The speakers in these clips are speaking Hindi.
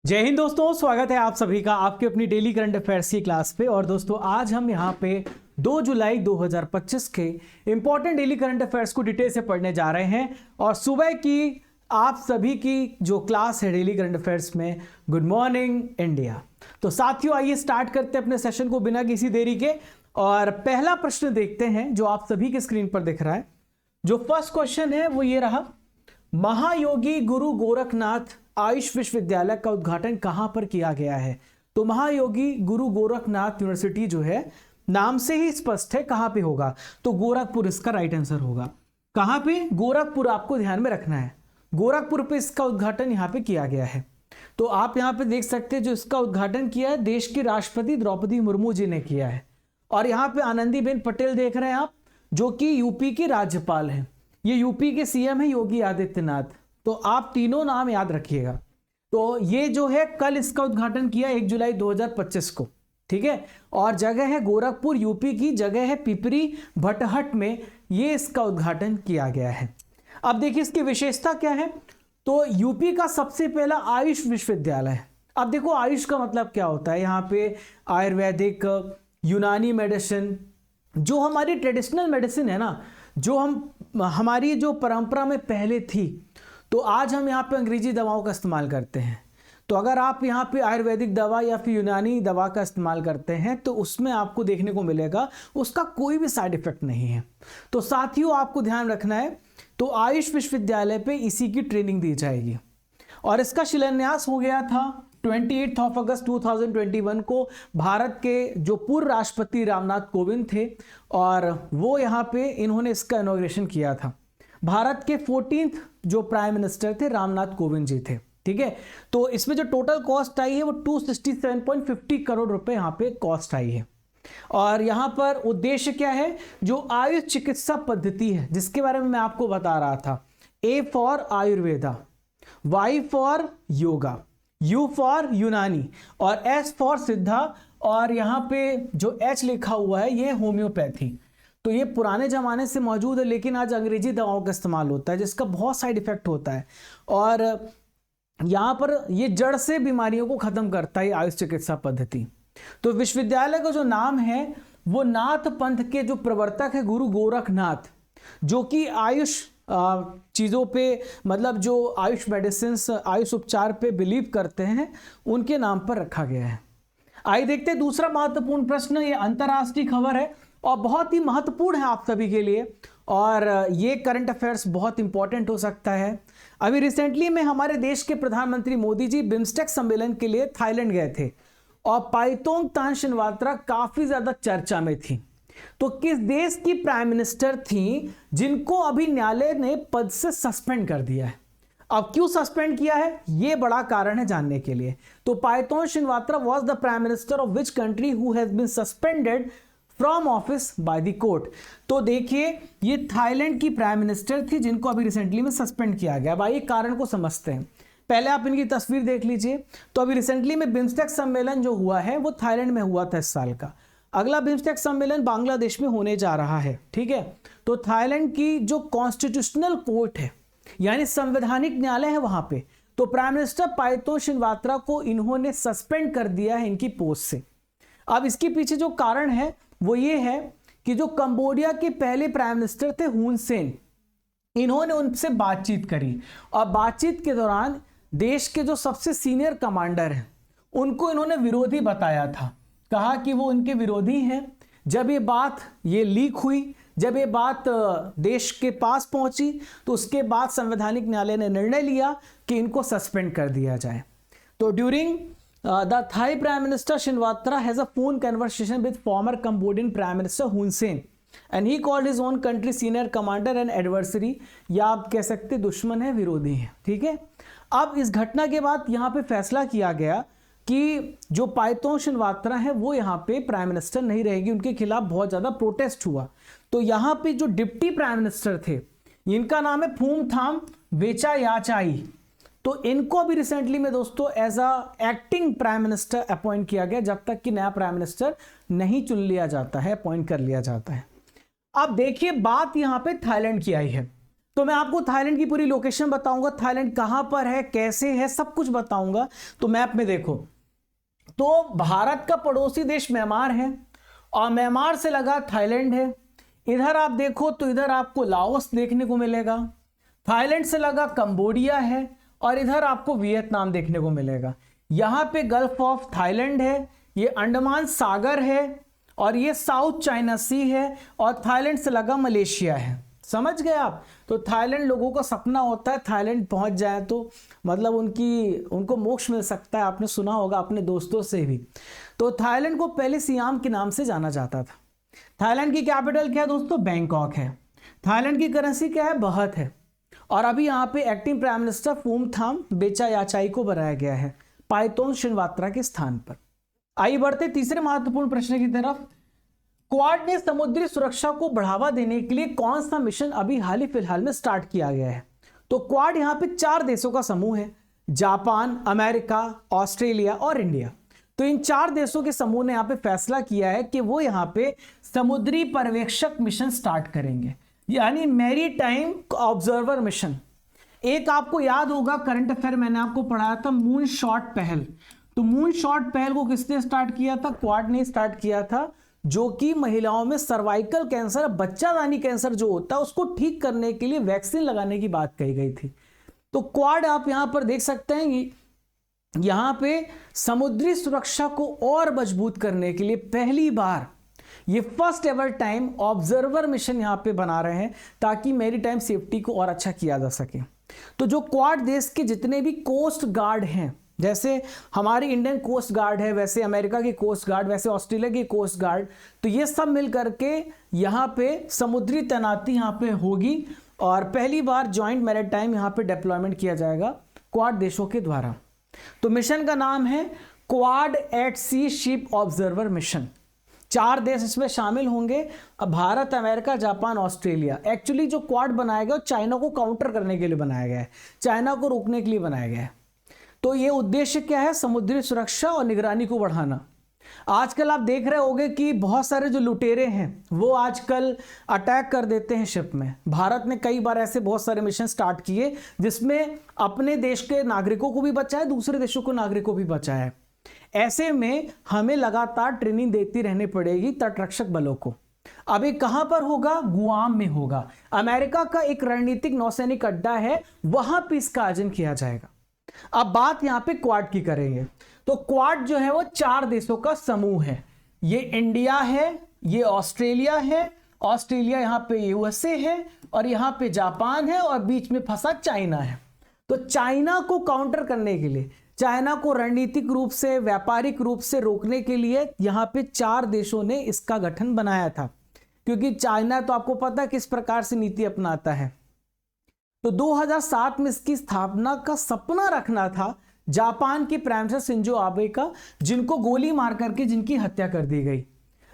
जय हिंद दोस्तों, स्वागत है आप सभी का आपके अपनी डेली करंट अफेयर्स की क्लास पे। और दोस्तों आज हम यहाँ पे 2 जुलाई 2025 के इंपॉर्टेंट डेली करंट अफेयर्स को डिटेल से पढ़ने जा रहे हैं। और सुबह की आप सभी की जो क्लास है डेली करंट अफेयर्स में, गुड मॉर्निंग इंडिया। तो साथियों आइए स्टार्ट करते हैं अपने सेशन को बिना किसी देरी के। और पहला प्रश्न देखते हैं जो आप सभी के स्क्रीन पर दिख रहा है। जो फर्स्ट क्वेश्चन है वो ये रहा, महायोगी गुरु गोरखनाथ आयुष विश्वविद्यालय का उद्घाटन कहां पर किया गया है। तो महायोगी गुरु गोरखनाथ यूनिवर्सिटी जो है, नाम से ही स्पष्ट है कहां पे होगा, तो गोरखपुर इसका राइट आंसर होगा। कहां पे? गोरखपुर, आपको ध्यान में रखना है, गोरखपुर पे इसका उद्घाटन यहां पे किया गया है। तो आप यहां पे देख सकते हैं जो इसका उद्घाटन किया है देश की राष्ट्रपति द्रौपदी मुर्मू जी ने किया है। और यहां पे आनंदीबेन पटेल देख रहे हैं आप, जो कि यूपी की राज्यपाल है। ये यूपी के सीएम है योगी आदित्यनाथ। तो आप तीनों नाम याद रखिएगा। तो ये जो है कल इसका उद्घाटन किया 1 जुलाई 2025 को, ठीक है। और जगह है गोरखपुर, यूपी की जगह है पिपरी भटहट में, ये इसका उद्घाटन किया गया है। अब देखिए इसकी विशेषता क्या है। तो यूपी का सबसे पहला आयुष विश्वविद्यालय है। अब देखो आयुष का मतलब क्या होता है, यहाँ पे आयुर्वेदिक, यूनानी मेडिसिन, जो हमारी ट्रेडिशनल मेडिसिन है ना, जो हमारी जो परंपरा में पहले थी, तो आज हम यहाँ पे अंग्रेजी दवाओं का इस्तेमाल करते हैं। तो अगर आप यहाँ पे आयुर्वेदिक दवा या फिर यूनानी दवा का इस्तेमाल करते हैं तो उसमें आपको देखने को मिलेगा उसका कोई भी साइड इफेक्ट नहीं है। तो साथियों आपको ध्यान रखना है, तो आयुष विश्वविद्यालय पे इसी की ट्रेनिंग दी जाएगी। और इसका शिलान्यास हो गया था 28 अगस्त 2021 को। भारत के जो पूर्व राष्ट्रपति रामनाथ कोविंद थे और वो यहाँ पे इन्होंने इसका इनॉग्रेशन किया था। भारत के 14th जो प्राइम मिनिस्टर थे रामनाथ कोविंद जी थे, ठीक है। तो इसमें जो टोटल कॉस्ट आई है वो 267.50 करोड़ रुपए यहाँ पे कॉस्ट आई है। और यहाँ पर उद्देश्य क्या है, जो आयुष चिकित्सा पद्धति है जिसके बारे में मैं आपको बता रहा था, A for Ayurveda, Y for yoga, U for यूनानी और S फॉर सिद्धा। और यहाँ पे जो H लिखा हुआ है ये होम्योपैथी। तो ये पुराने ज़माने से मौजूद है, लेकिन आज अंग्रेजी दवाओं का इस्तेमाल होता है जिसका बहुत साइड इफेक्ट होता है। और यहाँ पर ये जड़ से बीमारियों को ख़त्म करता है आयुष चिकित्सा पद्धति। तो विश्वविद्यालय का जो नाम है वो नाथ पंथ के जो प्रवर्तक है गुरु गोरखनाथ, जो कि आयुष चीज़ों पे, मतलब जो आयुष मेडिसिन, आयुष उपचार पे बिलीव करते हैं, उनके नाम पर रखा गया है। आइए देखते हैं दूसरा महत्वपूर्ण प्रश्न। ये अंतर्राष्ट्रीय खबर है और बहुत ही महत्वपूर्ण है आप सभी के लिए, और ये करंट अफेयर्स बहुत इंपॉर्टेंट हो सकता है। अभी रिसेंटली में हमारे देश के प्रधानमंत्री मोदी जी बिम्स्टेक सम्मेलन के लिए थाईलैंड गए थे और पाइतोंग तान शिनवात्रा काफी ज्यादा चर्चा में थी। तो किस देश की प्राइम मिनिस्टर थी जिनको अभी न्यायालय ने पद से सस्पेंड कर दिया है। अब क्यों सस्पेंड किया है, ये बड़ा कारण है जानने के लिए। तो Paetongtarn Shinawatra was the prime minister of which country who has been suspended from office by the court. तो देखिए ये थाईलैंड की प्राइम मिनिस्टर थी जिनको अभी रिसेंटली में सस्पेंड किया गया। भाई कारण को समझते हैं, पहले आप इनकी तस्वीर देख लीजिए। तो अभी रिसेंटली में बिम्स्टेक सम्मेलन जो हुआ है वो थाईलैंड में हुआ था इस साल का। अगला बिम्स्टेक सम्मेलन बांग्लादेश में होने जा रहा है, ठीक है। तो थाईलैंड की जो कॉन्स्टिट्यूशनल कोर्ट है यानी संवैधानिक न्यायालय है वहां पे, तो प्राइम मिनिस्टर पाइतोंग शिनवात्रा को इन्होंने सस्पेंड कर दिया है इनकी पोस्ट से। अब इसके पीछे जो कारण है वो ये है कि जो कंबोडिया के पहले प्राइम मिनिस्टर थे हुन सेन, इन्होंने उनसे बातचीत करी और बातचीत के दौरान देश के जो सबसे सीनियर कमांडर हैं उनको इन्होंने विरोधी बताया था, कहा कि वो उनके विरोधी हैं। जब ये बात लीक हुई, जब ये बात देश के पास पहुंची, तो उसके बाद संवैधानिक न्यायालय ने निर्णय लिया कि इनको सस्पेंड कर दिया जाए। तो during the Thai Prime Minister Shinawatra has a phone conversation with former Cambodian Prime Minister Hun Sen and he called his own country senior commander and adversary, या आप कह सकते दुश्मन है, विरोधी है, ठीक है। अब इस घटना के बाद यहाँ पे फैसला किया गया कि जो पाइतोंग शिनवात्रा है वो यहाँ पे प्राइम मिनिस्टर नहीं रहेगी। उनके खिलाफ बहुत ज़्यादा प्रोटेस्ट हुआ। तो यहाँ पे जो डिप्टी प्राइम मिनिस्टर थे इनका नाम है फूमथाम वेचायाचाई। तो इनको अभी रिसेंटली में दोस्तों as a acting prime minister appoint किया गया, जब तक कि नया प्राइम मिनिस्टर नहीं चुन लिया जाता है, अपॉइंट कर लिया जाता है। अब देखिए बात यहां पे थाईलैंड की आई है। तो मैं आपको थाईलैंड की पूरी लोकेशन बताऊंगा, थाईलैंड कहां पर है, कैसे है, सब कुछ बताऊंगा। तो मैप में देखो, तो भारत का पड़ोसी देश म्यांमार है और म्यांमार से लगा थाईलैंड है। इधर आप देखो तो इधर आपको लाओस देखने को मिलेगा, थाईलैंड से लगा कंबोडिया है और इधर आपको वियतनाम देखने को मिलेगा। यहाँ पे गल्फ ऑफ थाईलैंड है, ये अंडमान सागर है और ये साउथ चाइना सी है और थाईलैंड से लगा मलेशिया है। समझ गए आप? तो थाईलैंड लोगों का सपना होता है थाईलैंड पहुंच जाए तो मतलब उनको मोक्ष मिल सकता है। आपने सुना होगा अपने दोस्तों से भी। तो थाईलैंड को पहले सियाम के नाम से जाना जाता था। थाईलैंड की कैपिटल क्या है दोस्तों? बैंकॉक है। थाईलैंड की करेंसी क्या है? बहत है। और अभी यहाँ पे एक्टिंग प्राइम मिनिस्टर फूमथाम बेचायाचाई को बनाया गया है पाइथोन श्रीवात्रा के स्थान पर। आइए बढ़ते तीसरे महत्वपूर्ण प्रश्न की तरफ। क्वाड ने समुद्री सुरक्षा को बढ़ावा देने के लिए कौन सा मिशन अभी हाल ही फिलहाल में स्टार्ट किया गया है? तो क्वाड यहाँ पे 4 देशों का समूह है, जापान, अमेरिका, ऑस्ट्रेलिया और इंडिया। तो इन 4 देशों के समूह ने यहाँ पे फैसला किया है कि वो यहाँ पे समुद्री पर्यवेक्षक मिशन स्टार्ट करेंगे, यानी मैरीटाइम ऑब्जर्वर मिशन। एक आपको याद होगा करंट अफेयर मैंने आपको पढ़ाया था, मून शॉट पहल। तो मून शॉट पहल को किसने स्टार्ट किया था? क्वाड ने स्टार्ट किया था, जो कि महिलाओं में सर्वाइकल कैंसर, बच्चादानी कैंसर जो होता है उसको ठीक करने के लिए वैक्सीन लगाने की बात कही गई थी। तो क्वाड आप यहां पर देख सकते हैं कि यहां पे समुद्री सुरक्षा को और मजबूत करने के लिए पहली बार ये first ever time observer mission यहां पे बना रहे हैं ताकि मैरीटाइम सेफ्टी को और अच्छा किया जा सके। तो जो क्वाड देश के जितने भी कोस्ट गार्ड हैं, जैसे हमारी इंडियन कोस्ट गार्ड है, वैसे अमेरिका की कोस्ट गार्ड, वैसे ऑस्ट्रेलिया की कोस्ट गार्ड, तो ये सब मिल करके यहाँ पे समुद्री तैनाती यहाँ पे होगी और पहली बार जॉइंट मैरीटाइम यहाँ पे डिप्लॉयमेंट किया जाएगा क्वाड देशों के द्वारा। तो मिशन का नाम है क्वाड एट सी शिप ऑब्जर्वर मिशन। 4 देश इसमें शामिल होंगे, Bharat, America, Japan, Australia. Actually जो क्वाड बनाया गया चाइना को काउंटर करने के लिए बनाया गया है, चाइना को रोकने के लिए बनाया गया है। तो ये उद्देश्य क्या है? समुद्री सुरक्षा और निगरानी को बढ़ाना। आजकल आप देख रहे होंगे कि बहुत सारे जो लुटेरे हैं वो आजकल अटैक कर देते हैं शिप में। भारत ने कई बार ऐसे बहुत सारे मिशन स्टार्ट किए जिसमें अपने देश के नागरिकों को भी बचाया, दूसरे देशों के नागरिकों को भी बचाया। ऐसे में हमें लगातार ट्रेनिंग देती रहनी पड़ेगी तटरक्षक बलों को। अभी कहां पर होगा? गुआम में होगा। अमेरिका का एक रणनीतिक नौसैनिक अड्डा है, वहां पर इसका आयोजन किया जाएगा। अब बात यहां पे क्वाड की करेंगे। तो क्वाड जो है वो 4 देशों का समूह है। ये इंडिया है, ये ऑस्ट्रेलिया है, ऑस्ट्रेलिया यहां पे यूएसए है और यहां पे जापान है और बीच में फंसा चाइना है। तो चाइना को काउंटर करने के लिए, चाइना को रणनीतिक रूप से, व्यापारिक रूप से रोकने के लिए यहां पे 4 देशों ने इसका गठन बनाया था, क्योंकि चाइना तो आपको पता है किस प्रकार से नीति अपनाता है। तो 2007 में इसकी स्थापना का सपना रखना था जापान के प्राइम मिनिस्टर शिंजो आबे का, जिनको गोली मार करके जिनकी हत्या कर दी गई।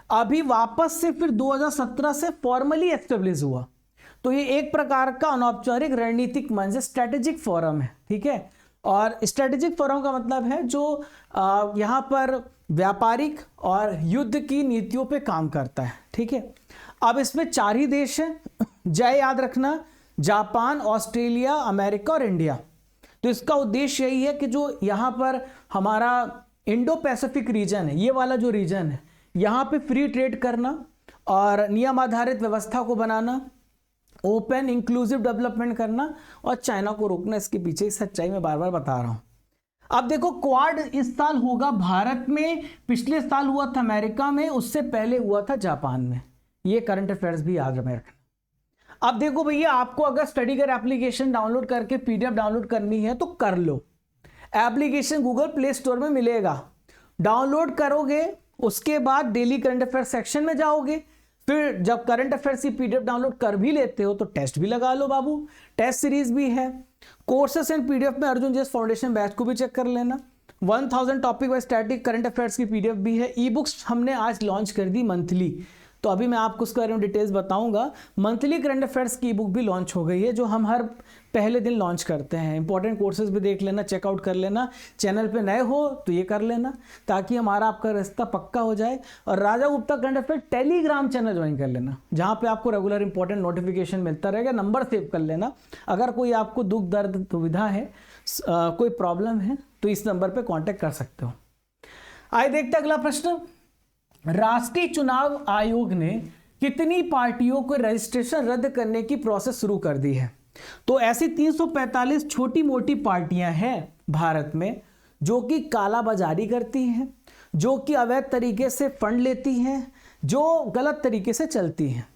अभी वापस से फिर 2017 से फॉर्मली एस्टेब्लिश हुआ। तो ये एक प्रकार का अनौपचारिक रणनीतिक मंच, स्ट्रेटेजिक फोरम है, ठीक है। और स्ट्रेटेजिक फोरम का मतलब है जो यहाँ पर व्यापारिक और युद्ध की नीतियों पे काम करता है, ठीक है। अब इसमें 4 ही देश हैं, जय याद रखना, जापान, ऑस्ट्रेलिया, अमेरिका और इंडिया। तो इसका उद्देश्य यही है कि जो यहाँ पर हमारा इंडो पैसिफिक रीजन है, ये वाला जो रीजन है, यहाँ पे फ्री ट्रेड करना और नियम आधारित व्यवस्था को बनाना, ओपन इंक्लूसिव डेवलपमेंट करना और चाइना को रोकना। इसके पीछे की सच्चाई मैं बार बार बता रहा हूँ। अब देखो क्वाड इस साल होगा भारत में, पिछले साल हुआ था अमेरिका में, उससे पहले हुआ था जापान में। ये करंट अफेयर्स भी याद रखना। अब देखो भैया, आपको अगर स्टडी कर एप्लीकेशन डाउनलोड करके पीडीएफ डाउनलोड करनी है तो कर लो। एप्लीकेशन गूगल प्ले स्टोर में मिलेगा, डाउनलोड करोगे, उसके बाद डेली करंट अफेयर सेक्शन में जाओगे। फिर जब करंट अफेयर्स की पीडीएफ डाउनलोड कर भी लेते हो तो टेस्ट भी लगा लो बाबू, टेस्ट सीरीज भी है। कोर्सेस एंड पीडीएफ में अर्जुन जेस फाउंडेशन बैच को भी चेक कर लेना। 1000 topic wise static current affairs की पीडीएफ भी है। ई बुक्स हमने आज लॉन्च कर दी मंथली, तो अभी मैं आपको उसके बारे में डिटेल्स बताऊंगा। मंथली करंट अफेयर्स की बुक भी लॉन्च हो गई है, जो हम हर पहले दिन लॉन्च करते हैं। इंपॉर्टेंट कोर्सेज भी देख लेना, चेकआउट कर लेना। चैनल पे नए हो तो ये कर लेना, ताकि हमारा आपका रास्ता पक्का हो जाए। और Raja Gupta current affair telegram channel join कर लेना, जहाँ पे आपको रेगुलर इंपॉर्टेंट नोटिफिकेशन मिलता रहेगा। नंबर सेव कर लेना, अगर कोई आपको दुख दर्द दुविधा है, कोई प्रॉब्लम है, तो इस नंबर पर कॉन्टैक्ट कर सकते हो। आइए देखते अगला प्रश्न। राष्ट्रीय चुनाव आयोग ने कितनी पार्टियों को रजिस्ट्रेशन रद्द करने की प्रोसेस शुरू कर दी है? तो ऐसी 345 छोटी मोटी पार्टियां हैं भारत में, जो कि कालाबाजारी करती हैं, जो कि अवैध तरीके से फंड लेती हैं, जो गलत तरीके से चलती हैं।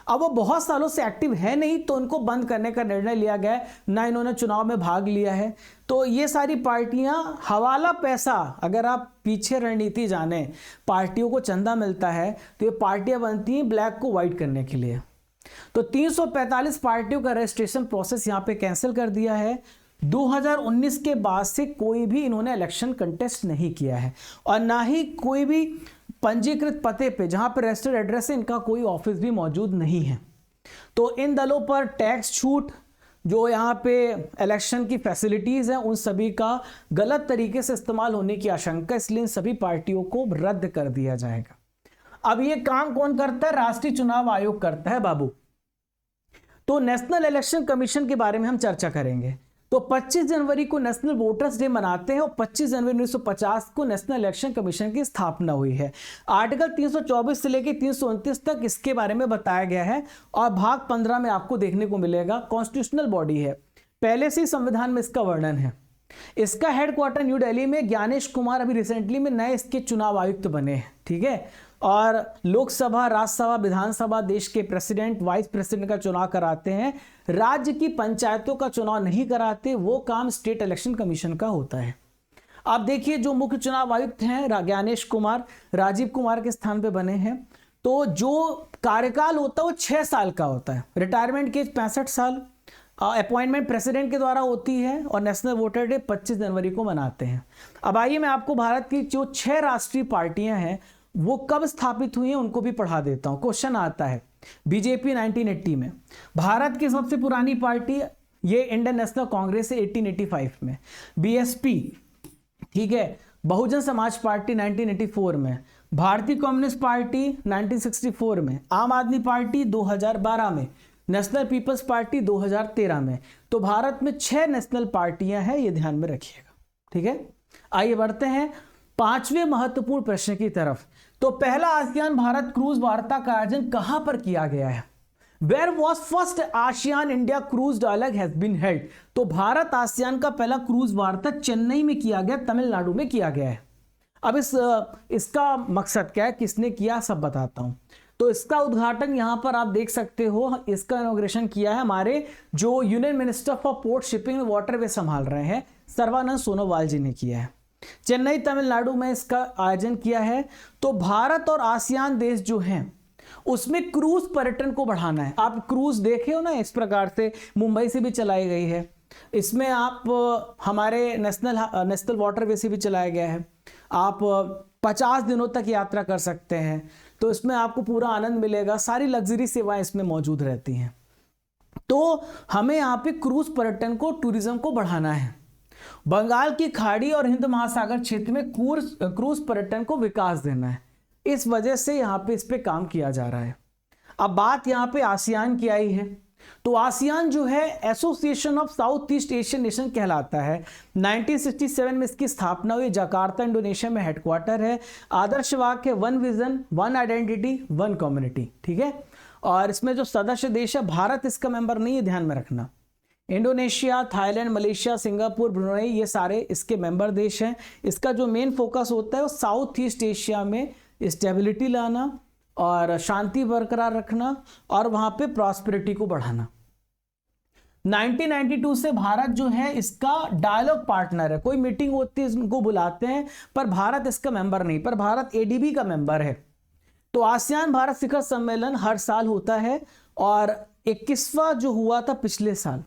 अब वो बहुत सालों से एक्टिव है नहीं, तो उनको बंद करने का निर्णय लिया गया है। ना इन्होंने चुनाव में भाग लिया है। तो ये सारी पार्टियां हवाला पैसा, अगर आप पीछे रणनीति जाने, पार्टियों को चंदा मिलता है तो ये पार्टियां बनती हैं ब्लैक को व्हाइट करने के लिए। तो 345 पार्टियों का रजिस्ट्रेशन प्रोसेस यहां पे कैंसिल कर दिया है। 2019 के बाद से कोई भी इन्होंने इलेक्शन कंटेस्ट नहीं किया है, और ना ही कोई भी पंजीकृत पते पे, जहां पर रजिस्टर्ड एड्रेस है, इनका कोई ऑफिस भी मौजूद नहीं है। तो इन दलों पर टैक्स छूट, जो यहाँ पे इलेक्शन की फैसिलिटीज हैं, उन सभी का गलत तरीके से इस्तेमाल होने की आशंका, इसलिए इन सभी पार्टियों को रद्द कर दिया जाएगा। अब ये काम कौन करता है? राष्ट्रीय चुनाव आयोग करता है बाबू। तो नेशनल इलेक्शन कमीशन के बारे में हम चर्चा करेंगे। तो 25 जनवरी को नेशनल वोटर्स डे मनाते हैं, और 25 जनवरी 1950 को नेशनल इलेक्शन कमीशन की स्थापना हुई है। आर्टिकल 324 से लेकर 329 तक इसके बारे में बताया गया है, और भाग 15 में आपको देखने को मिलेगा। कॉन्स्टिट्यूशनल बॉडी है, पहले से ही संविधान में इसका वर्णन है। इसका हेडक्वार्टर न्यू दिल्ली में। ज्ञानेश कुमार अभी रिसेंटली में नए इसके चुनाव आयुक्त बने हैं, ठीक है। और लोकसभा, राज्यसभा, विधानसभा, देश के प्रेसिडेंट, वाइस प्रेसिडेंट का चुनाव कराते हैं। राज्य की पंचायतों का चुनाव नहीं कराते, वो काम स्टेट इलेक्शन कमीशन का होता है। आप देखिए, जो मुख्य चुनाव आयुक्त हैं ज्ञानेश कुमार, राजीव कुमार के स्थान पे बने हैं। तो जो कार्यकाल होता है वो 6 साल का होता है। रिटायरमेंट की 65 साल। अपॉइंटमेंट प्रेसिडेंट के द्वारा होती है, और नेशनल वोटर डे 25 जनवरी को मनाते हैं। अब आइए मैं आपको भारत की जो 6 राष्ट्रीय पार्टियां हैं वो कब स्थापित हुई हैं उनको भी पढ़ा देता हूं। क्वेश्चन आता है, बीजेपी 1980 में। भारत की सबसे पुरानी पार्टी ये इंडियन नेशनल कांग्रेस है 1885 में। बीएसपी, ठीक है। बहुजन समाज पार्टी 1984 में। भारतीय कम्युनिस्ट पार्टी 1964 में। आम आदमी पार्टी 2012 में। नेशनल पीपल्स पार्टी 2013 में। तो भारत में 6 नेशनल पार्टियां हैं, ये ध्यान में रखिएगा, ठीक है। आइए बढ़ते हैं 5वें महत्वपूर्ण प्रश्न की तरफ। तो पहला आसियान भारत क्रूज वार्ता का आयोजन कहां पर किया गया है? Where was first ASEAN India cruise dialogue has been held? तो भारत आसियान का पहला क्रूज वार्ता चेन्नई में किया गया, तमिलनाडु में किया गया है। अब इसका मकसद क्या है, किसने किया, सब बताता हूं। तो इसका उद्घाटन यहां पर आप देख सकते हो, इसका इनॉग्रेशन किया है हमारे जो union minister for port shipping and waterway संभाल रहे हैं, सर्बानंद सोनोवाल जी ने किया है। चेन्नई तमिलनाडु में इसका आयोजन किया है। तो भारत और आसियान देश जो हैं उसमें क्रूज पर्यटन को बढ़ाना है। आप क्रूज देखे हो ना, इस प्रकार से मुंबई से भी चलाई गई है। इसमें आप हमारे नेशनल वाटरवे से भी चलाया गया है। आप 50 दिनों तक यात्रा कर सकते हैं, तो इसमें आपको पूरा आनंद मिलेगा। सारी लग्जरी सेवाएं इसमें मौजूद रहती हैं। तो हमें यहाँ पे क्रूज पर्यटन को, टूरिज्म को बढ़ाना है। बंगाल की खाड़ी और हिंद महासागर क्षेत्र में क्रूज पर्यटन को विकास देना है। इस वजह से यहाँ पे इस पे काम किया जा रहा है। अब बात यहाँ पे आसियान की आई है। तो आसियान जो है association of south east Asian nation कहलाता है। 1967 में इसकी स्थापना हुई। जकार्ता इंडोनेशिया में हेडक्वार्टर है। आदर्श वाक्य one vision, one identity, one community, ठीक है। और इसमें जो सदस्य देश है, भारत इसका मेंबर नहीं है, ध्यान में रखना। Indonesia, Thailand, Malaysia, Singapore, Brunei, ये सारे इसके मेंबर देश हैं। इसका जो मेन फोकस होता है वो साउथ ईस्ट एशिया में स्टेबिलिटी लाना और शांति बरकरार रखना, और वहां पे प्रॉस्पेरिटी को बढ़ाना। 1992 से भारत जो है इसका डायलॉग पार्टनर है। कोई मीटिंग होती है इनको बुलाते हैं, पर भारत इसका मेंबर नहीं, पर भारत एडीबी का मेंबर है। तो आसियान भारत शिखर सम्मेलन हर साल होता है, और 21वां जो हुआ था पिछले साल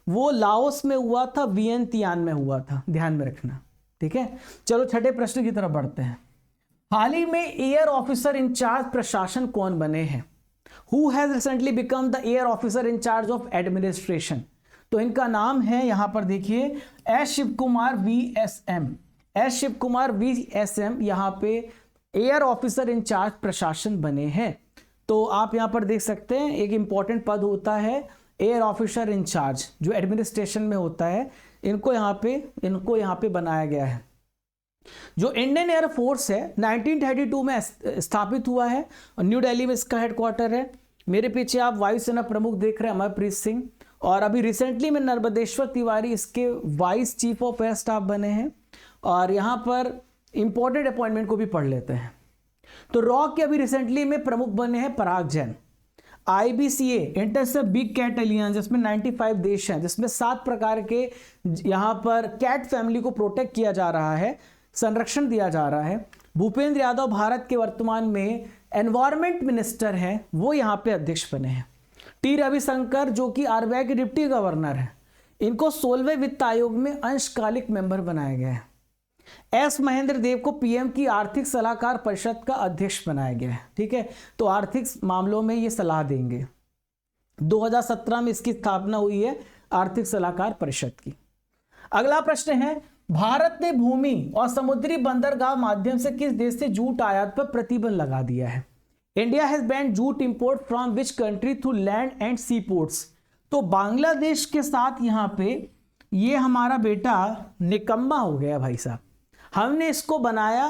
वो लाओस में हुआ था, वियनतियान में हुआ था, ध्यान में रखना, ठीक है। चलो छठे प्रश्न की तरफ बढ़ते हैं। हाल ही में एयर ऑफिसर इंचार्ज प्रशासन कौन बने हैं? Who has recently become the air officer in charge of administration? तो इनका नाम है, यहां पर देखिए, S Shiv Kumar VSM। S Shiv Kumar VSM यहां पे एयर ऑफिसर इंचार्ज प्रशासन बने हैं। तो आप यहां पर देख सकते हैं, एक इंपॉर्टेंट पद होता है एयर ऑफिसर इंचार्ज, जो एडमिनिस्ट्रेशन में होता है। इनको यहां पे बनाया गया है। जो इंडियन एयर फोर्स है 1932 में स्थापित हुआ है और न्यू दिल्ली में इसका हेडक्वार्टर है। मेरे पीछे आप वायुसेना प्रमुख देख रहे हैं अमरप्रीत सिंह, और अभी रिसेंटली में नर्मदेश्वर तिवारी इसके vice chief of air staff बने हैं। और यहाँ पर इंपॉर्टेंट अपॉइंटमेंट को भी पढ़ लेते हैं। तो रॉक के अभी रिसेंटली में प्रमुख बने हैं Parag Jain. IBCA intercept big cat alliance, जिसमें 95 देश हैं, जिसमें 7 प्रकार के यहाँ पर कैट फैमिली को प्रोटेक्ट किया जा रहा है, संरक्षण दिया जा रहा है। भूपेंद्र यादव भारत के वर्तमान में एनवायरमेंट मिनिस्टर हैं, वो यहाँ पे अध्यक्ष बने हैं। टी रविशंकर जो कि RBI के डिप्टी गवर्नर हैं, इनको 16वें वित्त आयोग में अंशकालिक मेंबर बनाया गया है। एस महेंद्र देव को PM की आर्थिक सलाहकार परिषद का अध्यक्ष बनाया गया है। ठीक है, तो आर्थिक मामलों में ये सलाह देंगे। 2017 में इसकी स्थापना हुई है आर्थिक सलाहकार परिषद की। अगला प्रश्न है, भारत ने भूमि और समुद्री बंदरगाह माध्यम से किस देश से जूट आयात पर प्रतिबंध लगा दिया है? India has banned jute import from which country through land and sea ports? तो बांग्लादेश के साथ यहाँ पे ये हमारा बेटा निकम्मा हो गया भाई साहब। हमने इसको बनाया,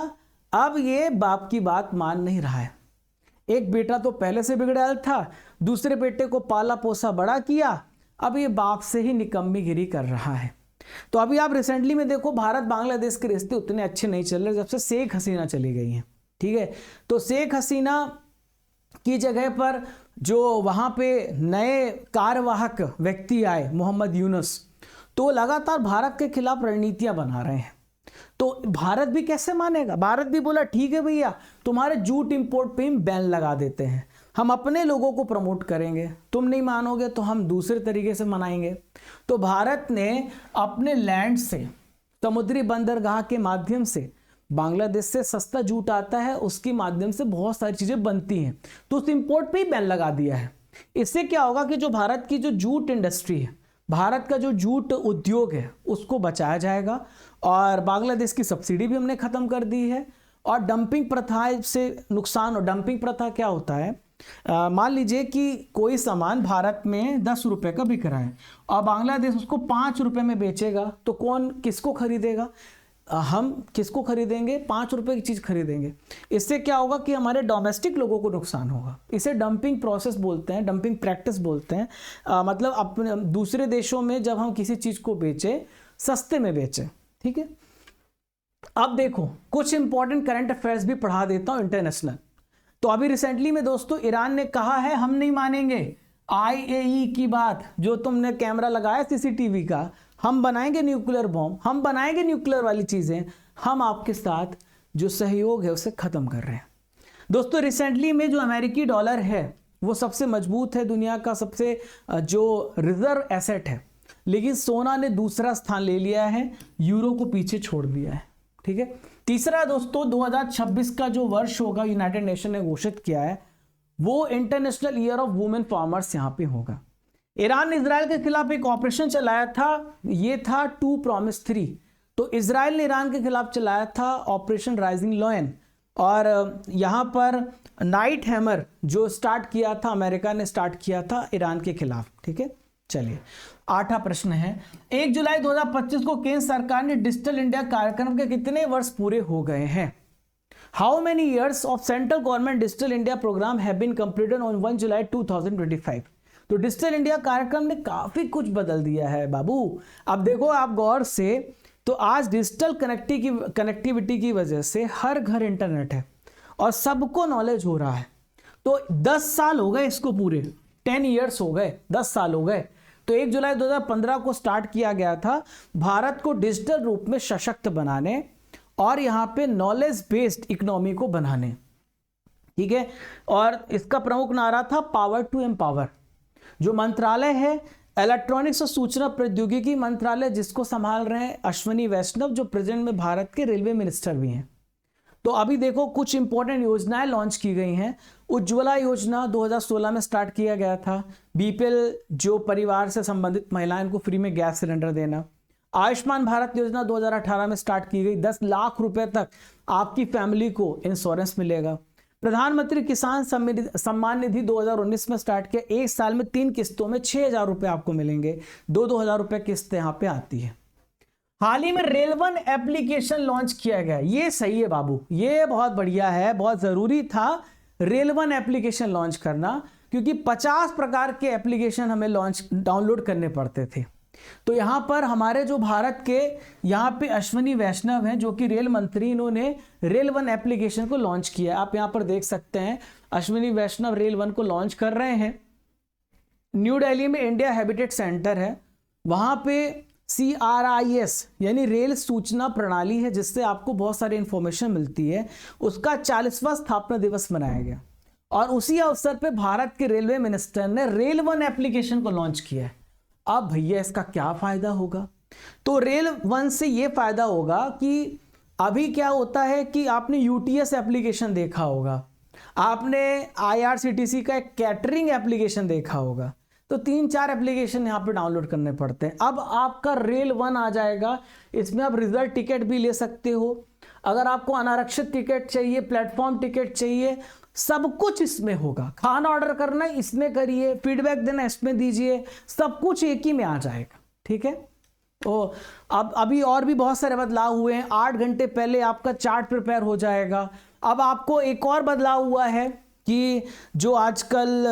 अब ये बाप की बात मान नहीं रहा है। एक बेटा तो पहले से बिगड़ैल था, दूसरे बेटे को पाला पोसा बड़ा किया, अब ये बाप से ही निकम्मीगिरी कर रहा है। तो अभी आप रिसेंटली में देखो, भारत बांग्लादेश के रिश्ते उतने अच्छे नहीं चल रहे जब से शेख हसीना चली गई हैं। ठीक है, तो शेख हसीना की जगह पर जो वहाँ पे नए कार्यवाहक व्यक्ति आए, मोहम्मद यूनुस, तो लगातार भारत के खिलाफ रणनीतियां बना रहे हैं। तो भारत भी कैसे मानेगा? भारत भी बोला ठीक है भैया, तुम्हारे जूट इंपोर्ट पे बैन लगा देते हैं, हम अपने लोगों को प्रमोट करेंगे, तुम नहीं मानोगे तो हम दूसरे तरीके से मनाएंगे। तो भारत ने अपने लैंड से, समुद्री बंदरगाह के माध्यम से, बांग्लादेश से सस्ता जूट आता है, उसके माध्यम से बहुत सारी चीजें बनती हैं, तो उस इंपोर्ट पे ही बैन लगा दिया है। इससे क्या होगा कि जो भारत की जो जूट इंडस्ट्री है, भारत का जो जूट उद्योग है, उसको बचाया जाएगा। और बांग्लादेश की सब्सिडी भी हमने खत्म कर दी है। और डंपिंग प्रथा से नुकसान, और डंपिंग प्रथा क्या होता है, मान लीजिए कि कोई सामान भारत में 10 रुपए का बिक रहा है और बांग्लादेश उसको 5 रुपए में बेचेगा, तो कौन किसको खरीदेगा? हम किसको खरीदेंगे? 5 रुपए की चीज़ खरीदेंगे। इससे क्या होगा कि हमारे डोमेस्टिक लोगों को नुकसान होगा। इसे डंपिंग प्रोसेस बोलते हैं, डंपिंग प्रैक्टिस बोलते हैं। मतलब अपने दूसरे देशों में जब हम किसी चीज़ को बेचें, सस्ते में बेचें। ठीक है, अब देखो कुछ इंपॉर्टेंट करंट अफेयर्स भी पढ़ा देता हूं इंटरनेशनल। तो अभी रिसेंटली में दोस्तों ईरान ने कहा है हम नहीं मानेंगे IAEA की बात, जो तुमने कैमरा लगाया CCTV का, हम बनाएंगे न्यूक्लियर बॉम्ब, हम बनाएंगे न्यूक्लियर वाली चीजें, हम आपके साथ जो सहयोग है उसे खत्म कर रहे हैं। दोस्तों रिसेंटली में जो अमेरिकी डॉलर है वो सबसे मजबूत है, दुनिया का सबसे जो रिजर्व एसेट है, लेकिन सोना ने दूसरा स्थान ले लिया है, यूरो को पीछे छोड़ दिया है। ठीक है, तीसरा दोस्तों 2026 का जो वर्ष होगा, यूनाइटेड नेशन ने घोषित किया है, वो international year of women farmers यहाँ पे होगा। ईरान ने इजराइल के खिलाफ एक ऑपरेशन चलाया था, ये था 2 प्रॉमिस 3। तो इजराइल ने ईरान के खिलाफ चलाया था ऑपरेशन राइजिंग लॉयन, और यहाँ पर नाइट हैमर जो स्टार्ट किया था, अमेरिका ने स्टार्ट किया था ईरान के खिलाफ। ठीक है, चलिए 8वां प्रश्न है, 1 जुलाई 2025 को केंद्र सरकार ने डिजिटल इंडिया कार्यक्रम के कितने वर्ष पूरे हो गए हैं? How many years of central government digital India programme have been completed on 1 July 2025? तो डिजिटल इंडिया कार्यक्रम ने काफी कुछ बदल दिया है बाबू। अब देखो आप गौर से, तो आज डिजिटल कनेक्टिविटी की वजह से हर घर इंटरनेट है और सबको नॉलेज हो रहा है। तो 10 साल हो गए इसको, पूरे 10 ईयर्स हो गए, 10 साल हो गए। तो 1 जुलाई 2015 को स्टार्ट किया गया था भारत को डिजिटल रूप में सशक्त बनाने और यहाँ पे नॉलेज बेस्ड इकोनॉमी को बनाने। ठीक है, और इसका प्रमुख नारा था पावर टू एम्पावर। जो मंत्रालय है इलेक्ट्रॉनिक्स और सूचना प्रौद्योगिकी मंत्रालय, जिसको संभाल रहे हैं अश्विनी वैष्णव, जो प्रेजेंट में भारत के रेलवे मिनिस्टर भी हैं। तो अभी देखो कुछ इंपॉर्टेंट योजनाएं लॉन्च की गई हैं। उज्ज्वला योजना 2016 में स्टार्ट किया गया था। बीपीएल जो परिवार से संबंधित महिलाओं को फ्री में गैस सिलेंडर देना। आयुष्मान भारत योजना 2018 में स्टार्ट की गई, 10 लाख रुपए तक आपकी फैमिली को इंश्योरेंस मिलेगा। प्रधानमंत्री किसान सम्मान निधि 2019 में स्टार्ट किया, एक साल में 3 किस्तों में 6,000 रुपए आपको मिलेंगे, 2-2 हजार रुपए किस्त यहाँ पे आती है। हाल ही में रेल1 एप्लीकेशन लॉन्च किया गया, ये सही है बाबू, ये बहुत बढ़िया है, बहुत जरूरी था रेल1 एप्लीकेशन लॉन्च करना, क्योंकि 50 प्रकार के एप्लीकेशन हमें डाउनलोड करने पड़ते थे। तो यहां पर हमारे जो भारत के यहां पे अश्विनी वैष्णव हैं जो कि रेल मंत्री, इन्होंने रेल1 एप्लीकेशन को लॉन्च किया। आप यहां पर देख सकते हैं अश्विनी वैष्णव रेल1 को लॉन्च कर रहे हैं। न्यू दिल्ली में इंडिया हैबिटेट सेंटर है, वहां पे CRIS यानी रेल सूचना प्रणाली है, जिससे आपको बहुत सारी इंफॉर्मेशन मिलती है। उसका 40वां स्थापना दिवस मनाया गया और उसी अवसर पे भारत के रेलवे मिनिस्टर ने रेल1 एप्लीकेशन को लॉन्च किया है। अब भैया इसका क्या फायदा होगा? तो रेल1 से ये फायदा होगा कि अभी क्या होता है कि आपने UTS एप्लीकेशन देखा होगा, आपने IRCTC का एक कैटरिंग एप्लीकेशन देखा होगा, तो 3-4 एप्लीकेशन यहाँ पे डाउनलोड करने पड़ते हैं। अब आपका रेल1 आ जाएगा, इसमें आप रिजर्व टिकट भी ले सकते हो, अगर आपको अनारक्षित टिकट चाहिए, प्लेटफॉर्म टिकट चाहिए, सब कुछ इसमें होगा। खाना ऑर्डर करना है इसमें करिए, फीडबैक देना इसमें दीजिए, सब कुछ एक ही में आ जाएगा। ठीक है, तो अब अभी और भी बहुत सारे बदलाव हुए हैं। 8 घंटे पहले आपका चार्ट प्रिपेयर हो जाएगा। अब आपको एक और बदलाव हुआ है कि जो आजकल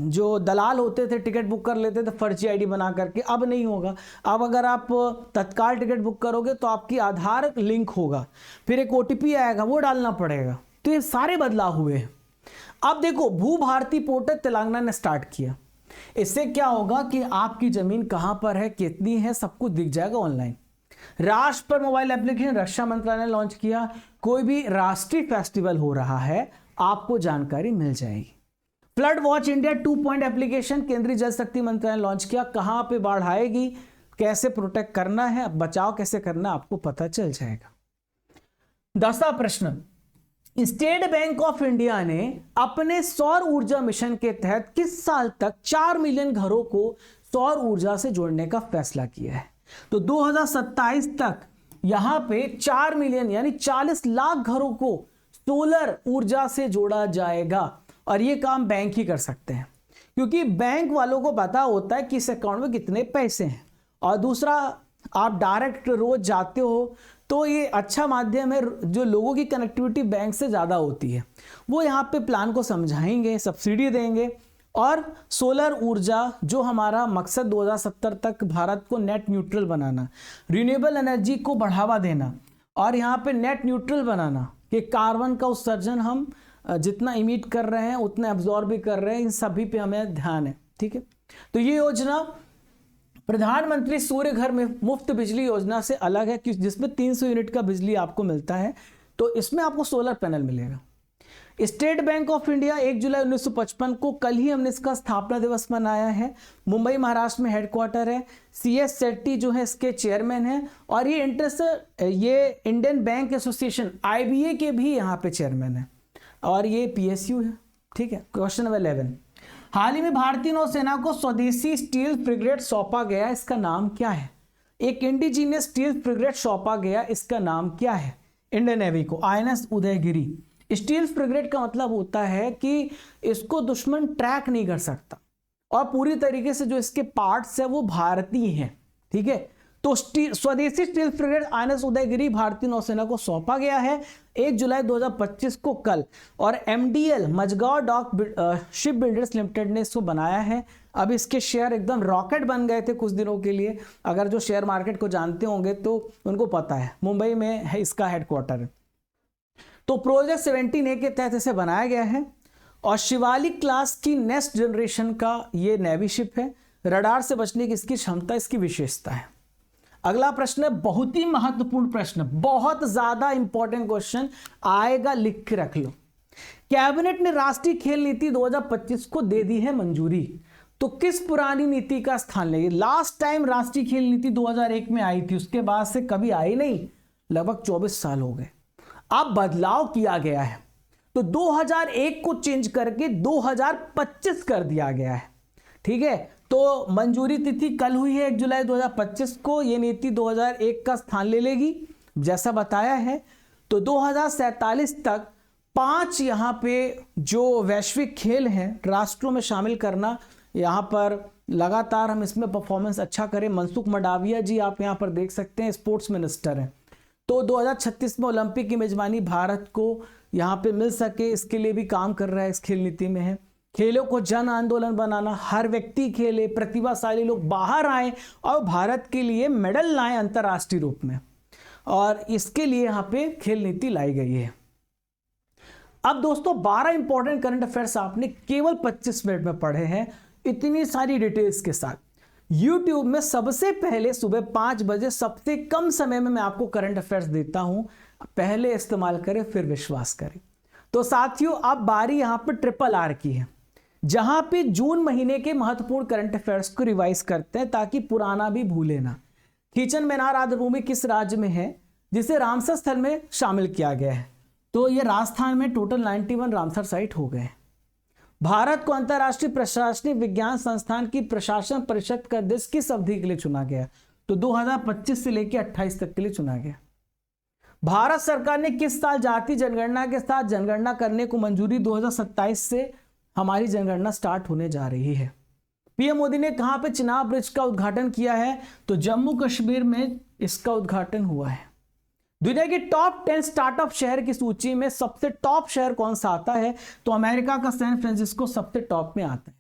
जो दलाल होते थे टिकट बुक कर लेते थे फर्जी ID बना करके, अब नहीं होगा। अब अगर आप तत्काल टिकट बुक करोगे तो आपकी आधार लिंक होगा, फिर एक OTP आएगा, वो डालना पड़ेगा। तो ये सारे बदलाव हुए हैं। अब देखो भू भारती पोर्टल तेलंगाना ने स्टार्ट किया, इससे क्या होगा कि आपकी जमीन कहां पर है, कितनी है, सब कुछ दिख जाएगा ऑनलाइन। राष्ट्र पर मोबाइल एप्लीकेशन रक्षा मंत्रालय ने लॉन्च किया, कोई भी राष्ट्रीय फेस्टिवल हो रहा है आपको जानकारी मिल जाएगी। Flood watch India 2 point application केंद्रीय जल शक्ति मंत्रालय ने लॉन्च किया, कहां पे बाढ़ आएगी, कैसे प्रोटेक्ट करना है, बचाव कैसे करना आपको पता चल जाएगा। 10वां प्रश्न, स्टेट बैंक ऑफ इंडिया ने अपने सौर ऊर्जा मिशन के तहत किस साल तक 4 मिलियन घरों को सौर ऊर्जा से जोड़ने का फैसला किया है? तो 2027 तक यहां पे 4 मिलियन यानी 40 लाख घरों को सोलर ऊर्जा से जोड़ा जाएगा, और ये काम बैंक ही कर सकते हैं, क्योंकि बैंक वालों को पता होता है कि इस अकाउंट में कितने पैसे हैं। और दूसरा, आप डायरेक्ट रोज जाते हो तो ये अच्छा माध्यम है, जो लोगों की कनेक्टिविटी बैंक से ज़्यादा होती है, वो यहाँ पे प्लान को समझाएंगे, सब्सिडी देंगे। और सोलर ऊर्जा जो हमारा मकसद 2070 तक भारत को नेट न्यूट्रल बनाना, रिन्यूएबल एनर्जी को बढ़ावा देना, और यहाँ पे नेट न्यूट्रल बनाना कि कार्बन का उत्सर्जन हम जितना इमिट कर रहे हैं उतना एब्जॉर्ब भी कर रहे हैं, इन सभी पे हमें ध्यान है। ठीक है, तो ये योजना प्रधानमंत्री सूर्य घर में मुफ्त बिजली योजना से अलग है, जिसमें 300 यूनिट का बिजली आपको मिलता है, तो इसमें आपको सोलर पैनल मिलेगा। स्टेट बैंक ऑफ इंडिया 1 जुलाई 1955 को, कल ही हमने इसका स्थापना दिवस मनाया है। मुंबई महाराष्ट्र में हेडक्वार्टर है। CS सेट्टी जो है इसके चेयरमैन हैं, और ये इंडियन बैंक एसोसिएशन IBA के भी यहाँ पे चेयरमैन है, और ये PSU है। ठीक है, क्वेश्चन नंबर 11, हाल ही में भारतीय नौसेना को स्वदेशी स्टील फ्रिगेट सौंपा गया, इसका नाम क्या है? एक इंडिजीनियस स्टील फ्रिगेट सौंपा गया, इसका नाम क्या है? इंडियन नेवी को INS उदयगिरी। स्टील फ्रिगेट का मतलब होता है कि इसको दुश्मन ट्रैक नहीं कर सकता, और पूरी तरीके से जो इसके पार्ट्स है वो भारतीय हैं। ठीक है, तो स्वदेशी स्टील फ्रिगेट INS उदयगिरी भारतीय नौसेना को सौंपा गया है 1 जुलाई 2025 को, कल। और MDL Mazagon dock shipbuilders limited ने इसको बनाया है। अब इसके शेयर एकदम रॉकेट बन गए थे कुछ दिनों के लिए, अगर जो शेयर मार्केट को जानते होंगे तो उनको पता है, मुंबई में है इसका हेडक्वार्टर। तो प्रोजेक्ट 17A के तहत इसे बनाया गया है, और शिवालिक क्लास की नेक्स्ट जनरेशन का ये नेवी शिप है। रडार से बचने की इसकी क्षमता, इसकी विशेषता है। अगला प्रश्न है बहुत ही महत्वपूर्ण प्रश्न, बहुत ज्यादा इंपॉर्टेंट क्वेश्चन आएगा, लिख के रख लो। कैबिनेट ने राष्ट्रीय खेल नीति 2025 को दे दी है मंजूरी, तो किस पुरानी नीति का स्थान लेगी? लास्ट टाइम राष्ट्रीय खेल नीति 2001 में आई थी, उसके बाद से कभी आई नहीं, लगभग 24 साल हो गए। अब बदलाव किया गया है, तो 2001 को चेंज करके 2025 कर दिया गया है। ठीक है, तो मंजूरी तिथि कल हुई है 1 जुलाई 2025 को। ये नीति 2001 का स्थान ले लेगी जैसा बताया है। तो 2047 तक 5 यहाँ पे जो वैश्विक खेल हैं राष्ट्रों में शामिल करना, यहाँ पर लगातार हम इसमें परफॉर्मेंस अच्छा करें। मनसुख मंडाविया जी आप यहाँ पर देख सकते हैं, स्पोर्ट्स मिनिस्टर हैं। तो 2036 में ओलंपिक की मेजबानी भारत को यहाँ पे मिल सके, इसके लिए भी काम कर रहा है, इस खेल नीति में है। खेलों को जन आंदोलन बनाना, हर व्यक्ति खेले, प्रतिभाशाली लोग बाहर आए और भारत के लिए मेडल लाएं अंतर्राष्ट्रीय रूप में, और इसके लिए यहाँ पे खेल नीति लाई गई है। अब दोस्तों 12 इंपॉर्टेंट करंट अफेयर्स आपने केवल 25 मिनट में पढ़े हैं, इतनी सारी डिटेल्स के साथ। YouTube में सबसे पहले सुबह 5 बजे सबसे कम समय में मैं आपको करंट अफेयर्स देता हूं, पहले इस्तेमाल करें फिर विश्वास करें। तो साथियों अब बारी यहां पर RRR की है, जहां पे जून महीने के महत्वपूर्ण करंट अफेयर्स को रिवाइज करते हैं ताकि पुराना भी भूले ना। खीचन मैनार आर्द्रभूमि किस राज्य में है जिसे रामसर स्थल में शामिल किया गया है? तो ये राजस्थान में टोटल 91 रामसर साइट हो गए। भारत को अंतर्राष्ट्रीय प्रशासनिक विज्ञान संस्थान की प्रशासन परिषद का अध्यक्ष किस अवधि के लिए चुना गया? तो 2025 से लेकर 28 तक के लिए चुना गया। भारत सरकार ने किस साल जातीय जनगणना के साथ जनगणना करने को मंजूरी? 2027 से हमारी जनगणना स्टार्ट होने जा रही है। पीएम मोदी ने कहां पे चिनाब ब्रिज का उद्घाटन किया है? तो जम्मू कश्मीर में इसका उद्घाटन हुआ है। दुनिया की टॉप 10 स्टार्टअप शहर की सूची में सबसे टॉप शहर कौन सा आता है? तो अमेरिका का सैन फ्रांसिस्को सबसे टॉप में आता है।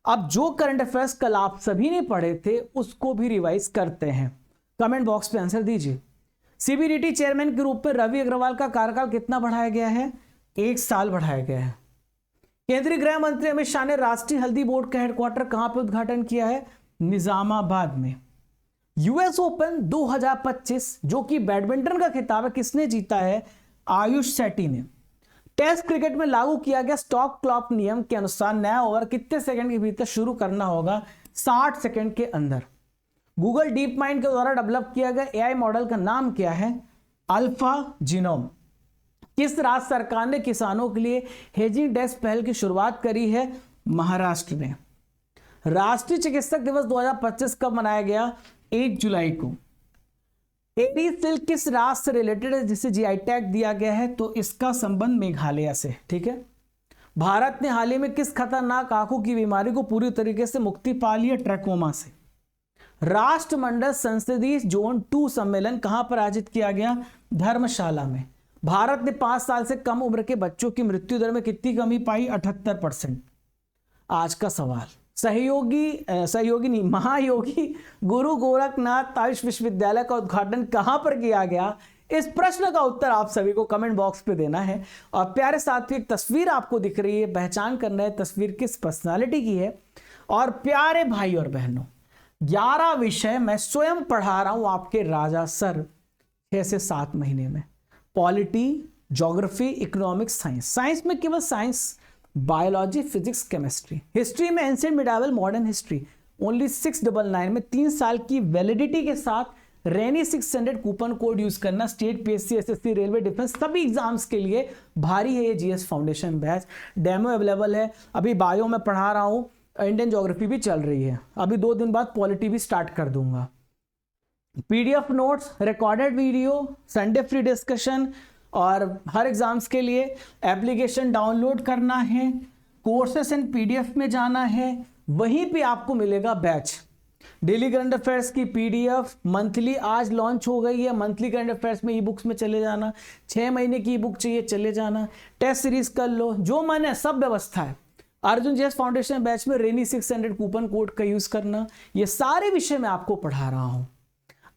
अब जो करंट अफेयर्स कल आप सभी ने पढ़े थे उसको भी रिवाइज करते हैं, कमेंट बॉक्स पे आंसर दीजिए। सीबीडीटी चेयरमैन के रूप में रवि अग्रवाल का कार्यकाल कितना बढ़ाया गया है? 1 साल बढ़ाया गया है। केंद्रीय गृह मंत्री अमित शाह ने राष्ट्रीय हल्दी बोर्ड का हेडक्वार्टर कहां पर उद्घाटन किया है? निजामाबाद में। यूएस ओपन 2025 जो कि बैडमिंटन का खिताब है, किसने जीता है? आयुष शेट्टी ने। टेस्ट क्रिकेट में लागू किया गया स्टॉक क्लॉक नियम के अनुसार नया ओवर कितने सेकंड के भीतर शुरू करना होगा? 60 सेकंड के अंदर। गूगल डीप माइंड के द्वारा डेवलप किया गया एआई मॉडल का नाम क्या है? Alpha genome. किस राज्य सरकार ने किसानों के लिए हेजिंग डेस्क पहल की शुरुआत करी है? महाराष्ट्र ने। राष्ट्रीय चिकित्सक दिवस 2025 कब मनाया गया? 1 जुलाई को। एडी सिल्क किस राज्य से रिलेटेड है जिसे जीआई टैग दिया गया है? तो इसका संबंध मेघालय से। ठीक है। भारत ने हाल ही में किस खतरनाक आंखों की बीमारी को पूरी तरीके से मुक्ति पा ली है? ट्रैकोमा से। राष्ट्रमंडल संसदीय जोन 2 सम्मेलन कहां पर आयोजित किया गया? धर्मशाला में। भारत ने 5 साल से कम उम्र के बच्चों की मृत्यु दर में कितनी कमी पाई? 78%। आज का सवाल, महायोगी गुरु गोरखनाथ आयुष विश्वविद्यालय का उद्घाटन कहां पर किया गया? इस प्रश्न का उत्तर आप सभी को कमेंट बॉक्स पे देना है। और प्यारे साथियों, एक तस्वीर आपको दिख रही है, पहचान करना है तस्वीर किस पर्सनालिटी की है। और प्यारे भाई और बहनों, 11 विषय मैं स्वयं पढ़ा रहा हूं आपके राजा सर 6 से 7 महीने में। पॉलिटी, ज्योग्राफी, इकोनॉमिक्स, साइंस में केवल science, biology, physics, chemistry. History में एंशिएंट, मिडावल, मॉडर्न हिस्ट्री ओनली 699 में 3 साल की वैलिडिटी के साथ रेनी 600 कूपन कोड यूज करना। State, PSC, SSC, railway, defence सभी एग्जाम्स के लिए भारी है ये GS foundation batch. Demo available है। अभी बायो में पढ़ा रहा हूँ, इंडियन ज्योग्राफी भी चल रही है। अभी 2 दिन बाद पॉलिटी भी स्टार्ट कर दूंगा। PDF notes, recorded video, Sunday free discussion, और हर एग्जाम्स के लिए एप्लीकेशन डाउनलोड करना है, कोर्सेस एंड पीडीएफ में जाना है, वहीं पे आपको मिलेगा बैच। डेली करंट अफेयर्स की पीडीएफ मंथली आज लॉन्च हो गई है। मंथली करंट अफेयर्स में ई बुक्स में चले जाना, 6 महीने की ई बुक चाहिए चले जाना, टेस्ट सीरीज कर लो, जो मन है सब व्यवस्था है। अर्जुन जीएस फाउंडेशन बैच में रेनी 600 कूपन कोड का यूज करना, ये सारे विषय मैं आपको पढ़ा रहा हूं।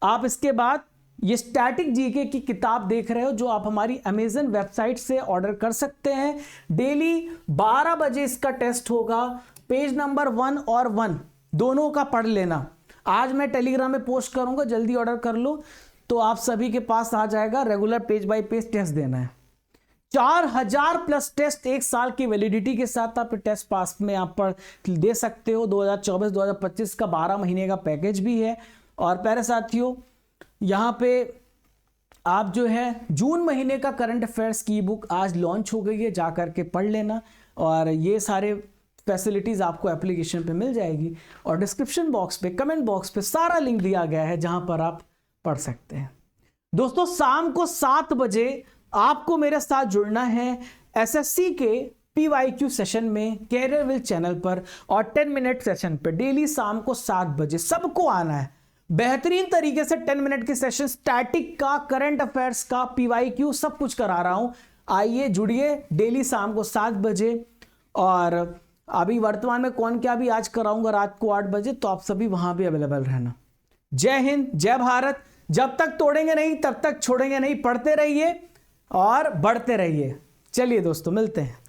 आप इसके बाद ये स्टैटिक जीके की किताब देख रहे हो जो आप हमारी अमेजन वेबसाइट से ऑर्डर कर सकते हैं। डेली 12 बजे इसका टेस्ट होगा। पेज नंबर 1 और 1 दोनों का पढ़ लेना। आज मैं टेलीग्राम में पोस्ट करूंगा, जल्दी ऑर्डर कर लो तो आप सभी के पास आ जाएगा। Regular page by page test देना है। 4000 प्लस टेस्ट 1 साल की वैलिडिटी के साथ आप टेस्ट पास में आप पर दे सकते हो। 2024-2025 का 12 महीने का पैकेज भी है। और प्यारे साथियों, यहाँ पे आप जो है जून महीने का करंट अफेयर्स की बुक आज लॉन्च हो गई है, जा करके पढ़ लेना। और ये सारे फैसिलिटीज़ आपको एप्लीकेशन पे मिल जाएगी, और डिस्क्रिप्शन बॉक्स पे, कमेंट बॉक्स पे सारा लिंक दिया गया है जहां पर आप पढ़ सकते हैं। दोस्तों शाम को 7 बजे आपको मेरे साथ जुड़ना है एसएससी के PYQ सेशन में कैरियर विल चैनल पर, और 10 मिनट सेशन पे डेली शाम को 7 बजे सबको आना है। बेहतरीन तरीके से 10 मिनट के सेशन, स्टैटिक का, करंट अफेयर्स का, PYQ सब कुछ करा रहा हूं। आइए जुड़िए डेली शाम को 7 बजे। और अभी वर्तमान में कौन क्या भी आज कराऊंगा रात को 8 बजे, तो आप सभी वहां भी अवेलेबल रहना। जय हिंद, जय भारत। जब तक तोड़ेंगे नहीं तब तक छोड़ेंगे नहीं। पढ़ते रहिए और बढ़ते रहिए। चलिए दोस्तों, मिलते हैं।